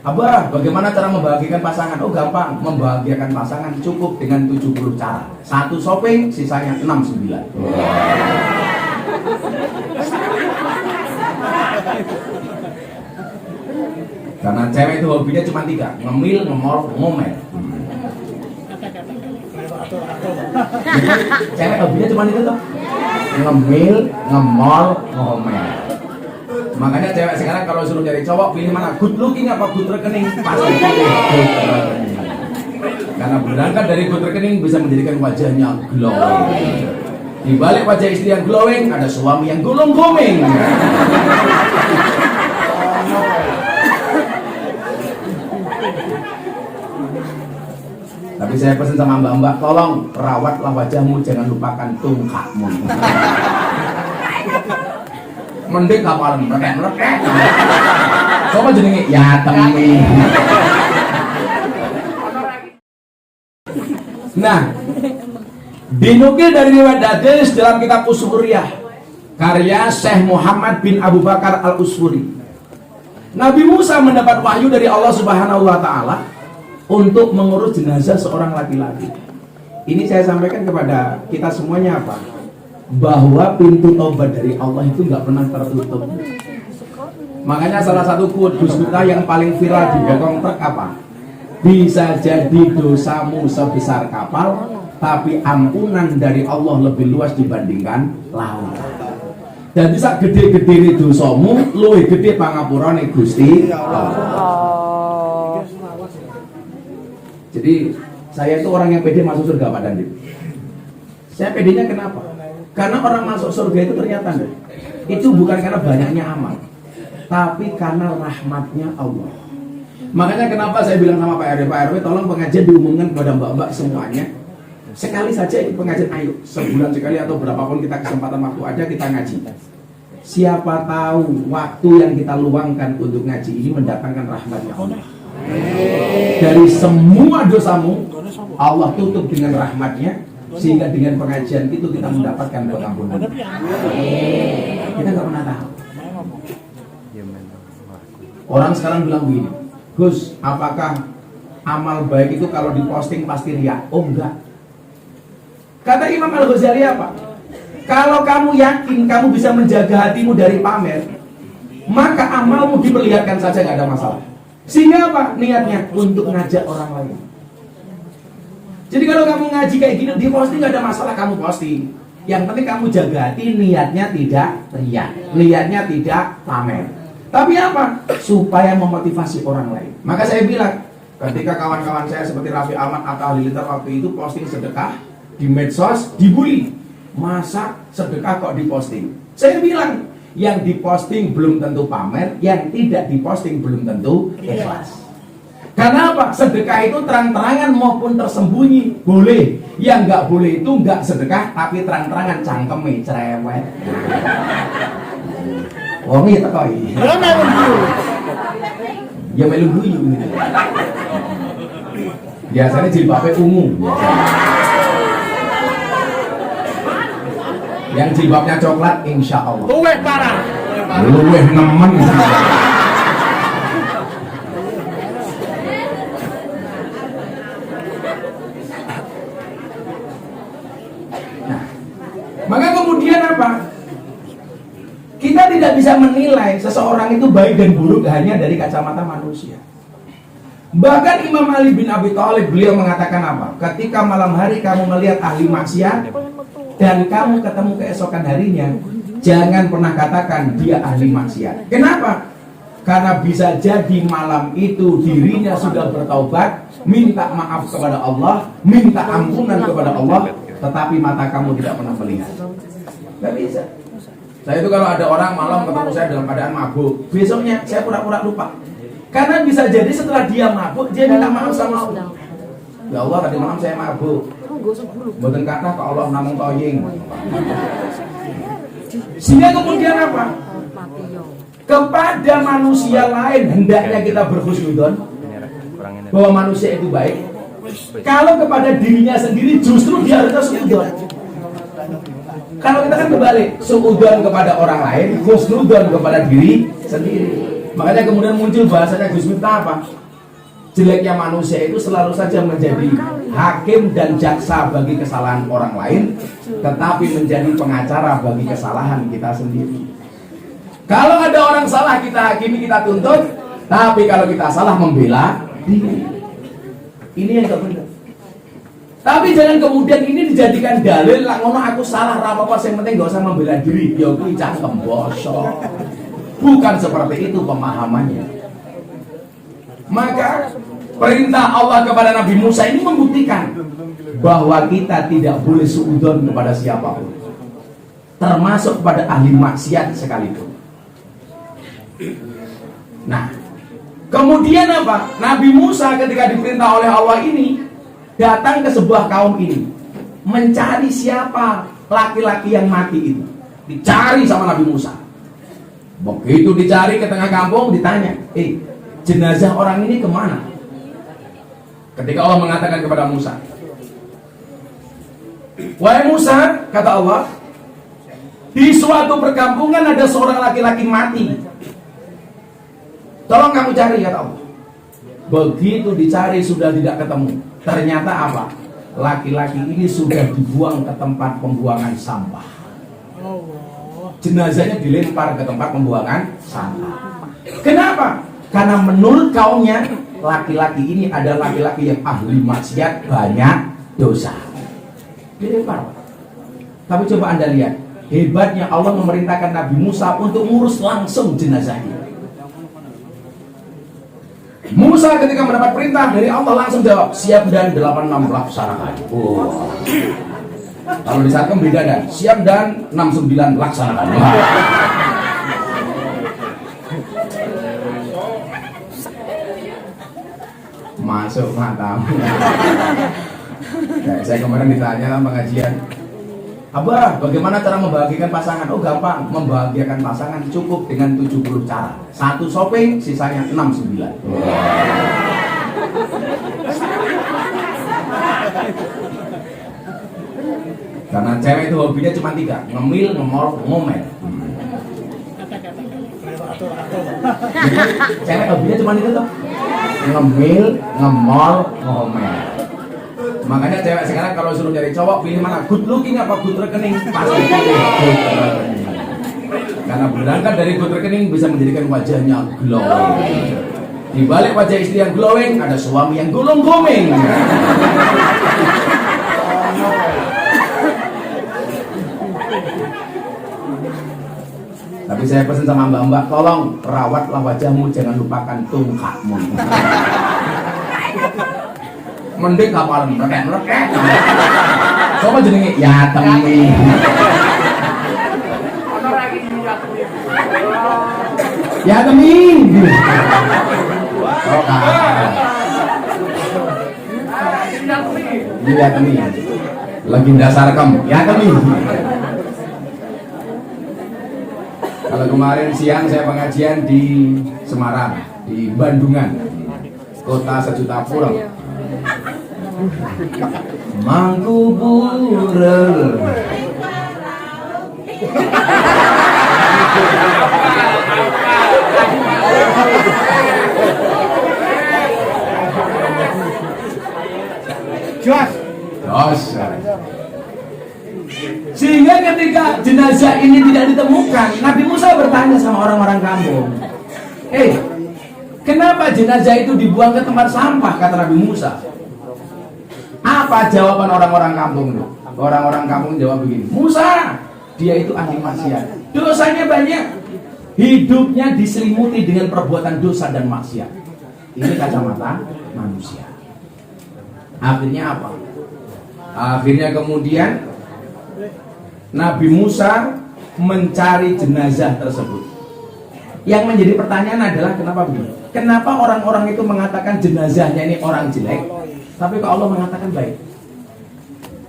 Abah, bagaimana cara membahagiakan pasangan? Oh gampang, membahagiakan pasangan cukup dengan 70 cara. Satu shopping, sisanya 69. Karena cewek itu hobinya cuma 3, ngemil, ngemol, ngomel. Jadi cewek hobinya cuma itu tuh, ngemil, ngemol, ngomel. Makanya cewek sekarang kalau suruh nyari cowok pilih mana? Good looking apa good rekening? Pasti pilih good rekening. Karena berangkat dari good rekening bisa menjadikan wajahnya glowing. Di balik wajah istri yang glowing ada suami yang gulung-guming. Tapi saya pesan sama mbak-mbak, tolong rawatlah wajahmu, jangan lupakan tungkakmu. Mending kapal melekat. Coba jenenge ya temi. Nah, dinukil dari riwayat hadis dalam kitab Uswuriyah karya Syekh Muhammad bin Abu Bakar Al-Uswuri. Nabi Musa mendapat wahyu dari Allah Subhanahu wa taala untuk mengurus jenazah seorang laki-laki. Ini saya sampaikan kepada kita semuanya apa? Bahwa pintu taubat dari Allah itu nggak pernah tertutup. Makanya salah satu quote Gus Miftah yang paling viral di bokong truk apa? Bisa jadi dosamu sebesar kapal, tapi ampunan dari Allah lebih luas dibandingkan laut. Dan bisa gede-gede dosamu, luwih gede pangapurane Gusti Allah. Jadi saya itu orang yang pede masuk surga Pak Dandit. Saya pedenya kenapa? Karena orang masuk surga itu ternyata itu bukan karena banyaknya amal, tapi karena rahmatnya Allah. Makanya kenapa saya bilang sama Pak RW, tolong pengajian diumumkan kepada mbak-mbak semuanya. Sekali saja ikut pengajian, ayo sebulan sekali atau berapapun kita kesempatan waktu aja kita ngaji. Siapa tahu waktu yang kita luangkan untuk ngaji ini mendatangkan rahmatnya Allah. Dari semua dosamu Allah tutup dengan rahmatnya, sehingga dengan pengajian itu kita mendapatkan pengampunan. Kita nggak pernah tahu. Orang sekarang bilang begini, Gus, apakah amal baik itu kalau diposting pasti riya? Oh enggak. Kata Imam Al-Ghazali apa? Kalau kamu yakin kamu bisa menjaga hatimu dari pamer, maka amalmu diperlihatkan saja, nggak ada masalah. Sehingga apa? Niatnya untuk ngajak orang lain. Jadi kalau kamu ngaji kayak gini di posting nggak ada masalah, kamu posting. Yang penting kamu jaga hati, niatnya tidak riya, niatnya tidak pamer. Tapi apa? Supaya memotivasi orang lain. Maka saya bilang, ketika kawan-kawan saya seperti Raffi Ahmad atau Halilintar waktu itu posting sedekah di medsos, dibully. Masa sedekah kok diposting? Saya bilang, yang diposting belum tentu pamer, yang tidak diposting belum tentu ikhlas. Karena apa? Sedekah itu terang-terangan maupun tersembunyi boleh. Yang nggak boleh itu nggak sedekah tapi terang-terangan cangkeme cerewet. Wong iki teko iki. Ya melu guyu gitu. Biasanya jilbabnya ungu. Yang jilbabnya coklat insya Allah. Luweh parah. Luweh nemen. Maka kemudian apa? Kita tidak bisa menilai seseorang itu baik dan buruk hanya dari kacamata manusia. Bahkan Imam Ali bin Abi Thalib beliau mengatakan apa? Ketika malam hari kamu melihat ahli maksiat dan kamu ketemu keesokan harinya, jangan pernah katakan dia ahli maksiat. Kenapa? Karena bisa jadi malam itu dirinya sudah bertaubat, minta maaf kepada Allah, minta ampunan kepada Allah, tetapi mata kamu tidak pernah melihat. Gak bisa. Saya itu kalau ada orang malam ketemu saya dalam keadaan mabuk, besoknya saya pura-pura lupa. Karena bisa jadi setelah dia mabuk, dia minta maaf sama Allah. Ya Allah, tadi malam saya mabuk. Mboten kata ke Allah namung toying. Sehingga kemudian apa? Kepada manusia lain hendaknya kita berhusnudzon bahwa manusia itu baik. Kalau kepada dirinya sendiri justru dia harus suudzon. Kalau kita kan kebalik, suudzon kepada orang lain, husnudzon kepada diri sendiri. Makanya kemudian muncul bahasanya Gus Miftah apa? Jeleknya manusia itu selalu saja menjadi hakim dan jaksa bagi kesalahan orang lain, tetapi menjadi pengacara bagi kesalahan kita sendiri. Kalau ada orang salah kita hakimi, kita tuntut, tapi kalau kita salah membela diri. Ini yang gak benar. Tapi jangan kemudian ini dijadikan dalil lah ngono aku salah apa-apa, yang penting gak usah membela diri. Ya kuwi cangkem bosok. Bukan seperti itu pemahamannya. Maka perintah Allah kepada Nabi Musa ini membuktikan bahwa kita tidak boleh suudzon kepada siapapun, termasuk kepada ahli maksiat sekalipun. Nah, kemudian apa? Nabi Musa ketika diperintah oleh Allah ini datang ke sebuah kaum ini, mencari siapa laki-laki yang mati itu. Dicari sama Nabi Musa. Begitu dicari ke tengah kampung, ditanya, jenazah orang ini kemana? Ketika Allah mengatakan kepada Musa, wahai Musa, kata Allah, di suatu perkampungan ada seorang laki-laki mati. Tolong kamu cari, kata Allah. Begitu dicari sudah tidak ketemu. Ternyata apa? Laki-laki ini sudah dibuang ke tempat pembuangan sampah. Jenazahnya dilempar ke tempat pembuangan sampah. Kenapa? Karena menurut kaumnya laki-laki ini adalah laki-laki yang ahli maksiat, banyak dosa. Dilempar. Tapi coba Anda lihat, hebatnya Allah memerintahkan Nabi Musa untuk ngurus langsung jenazahnya. Musa ketika mendapat perintah dari Allah langsung jawab, siap dan 86 laksanakan. Kalau di Satkem beda dan siap dan 69 laksanakan. Masuk matamu. Kayak saya kemarin ditanya pengajian, Abah, bagaimana cara membahagiakan pasangan? Oh gampang, membahagiakan pasangan cukup dengan 70 cara. Satu shopping, sisanya 69. Karena cewek itu hobinya cuma 3, ngemil, ngemol, ngomel. Jadi cewek hobinya cuma itu tuh, ngemil, ngemol, ngomel. Makanya cewek sekarang kalau suruh nyari cowok, pilih mana? Good looking apa good rekening? Pasti pilih good rekening. Karena berangkat dari good rekening bisa menjadikan wajahnya glowing. Di balik wajah istri yang glowing ada suami yang gulung-guming. Tapi saya pesan sama mbak-mbak, tolong rawatlah wajahmu, jangan lupakan tungkakmu. Mending kapal mereket. Coba jenenge ya temi. Ya temi. Oh kan. Ya temi. Legenda Sarkem. Ya temi. Kalau kemarin siang saya pengajian di Semarang, di Bandungan, kota sejuta pulau. Mangkuburer. Jos. Sehingga ketika jenazah ini tidak ditemukan, Nabi Musa bertanya sama orang-orang kampung, kenapa jenazah itu dibuang ke tempat sampah, kata Nabi Musa. Apa jawaban orang-orang kampung itu? Orang-orang kampung jawab begini, Musa, dia itu ahli maksiat, dosanya banyak, hidupnya diselimuti dengan perbuatan dosa dan maksiat. Ini kacamata manusia. Akhirnya apa? Akhirnya kemudian Nabi Musa mencari jenazah tersebut. Yang menjadi pertanyaan adalah kenapa begini? Kenapa orang-orang itu mengatakan jenazahnya ini orang jelek, tapi kok Allah mengatakan baik?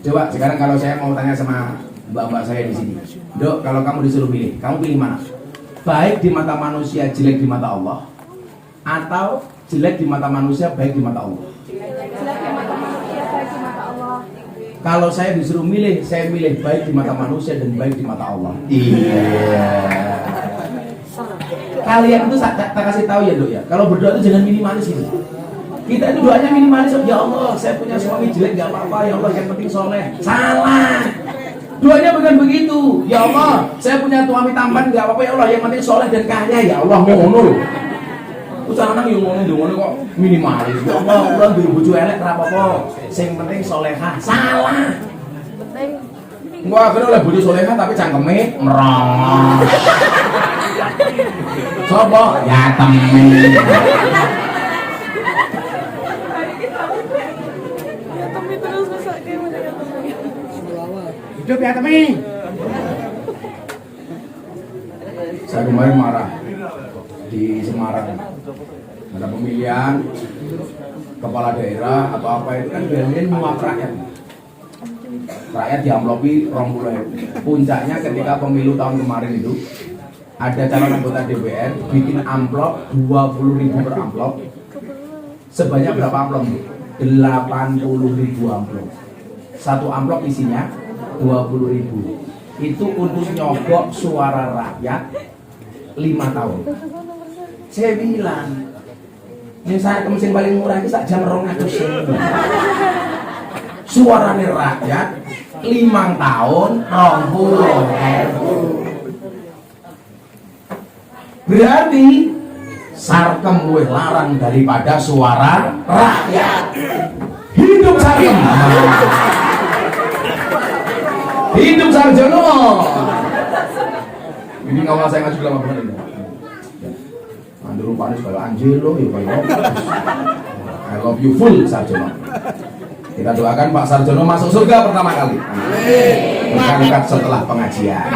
Coba sekarang kalau saya mau tanya sama mbak-mbak saya di sini, Dok, kalau kamu disuruh pilih, kamu pilih mana? Baik di mata manusia, jelek di mata Allah, atau jelek di mata manusia, baik di mata Allah? Jelek di mata manusia, baik di mata Allah. Kalau saya disuruh milih, saya milih baik di mata manusia dan baik di mata Allah. Iya. kalian itu tak kasih tahu ya dok ya, kalau berdoa itu jangan minimalis gitu. Kita itu doanya minimalis, ya Allah saya punya suami jelek gak apa-apa, ya Allah yang penting soleh. Salah. Doanya bukan begitu. Ya Allah saya punya suami tampan gak apa-apa, ya Allah yang penting soleh dan kaya, ya Allah ngono. Terus anak yang ngono kok minimalis. Ya Allah ulang duwe bojo elek ora apa-apa, sing penting solehah. Salah. Penting. Engko akhirnya oleh bojo solehah tapi cangkeme merong. Sopo? Ya temen. Ya Tommy terus masak kayak mana ya Tommy. Hidup ya Tommy. Saya kemarin marah di Semarang. Ada pemilihan kepala daerah atau apa itu kan biarin muap rakyat. Rakyat diamplopi 20.000. Puncaknya ketika pemilu tahun kemarin itu ada calon anggota DPR bikin amplop 20.000 per amplop. Sebanyak berapa amplop? 80.000 amplop. Satu amplop isinya 20.000. Itu untuk nyogok suara rakyat 5 tahun. Saya bilang, ini saya mesin paling murah ini sak jam 200.000. Suaranya rakyat 5 tahun 20.000. Berarti Sarkem luwih larang daripada suara rakyat. Hidup Sarkem. Hidup Sarjono. Ini ngawal saya ngaji lama benar ini. Anda rupanya kayak Angelo ya kayak. I love you full Sarjono. Kita doakan Pak Sarjono masuk surga pertama kali. Berkali-kali setelah pengajian.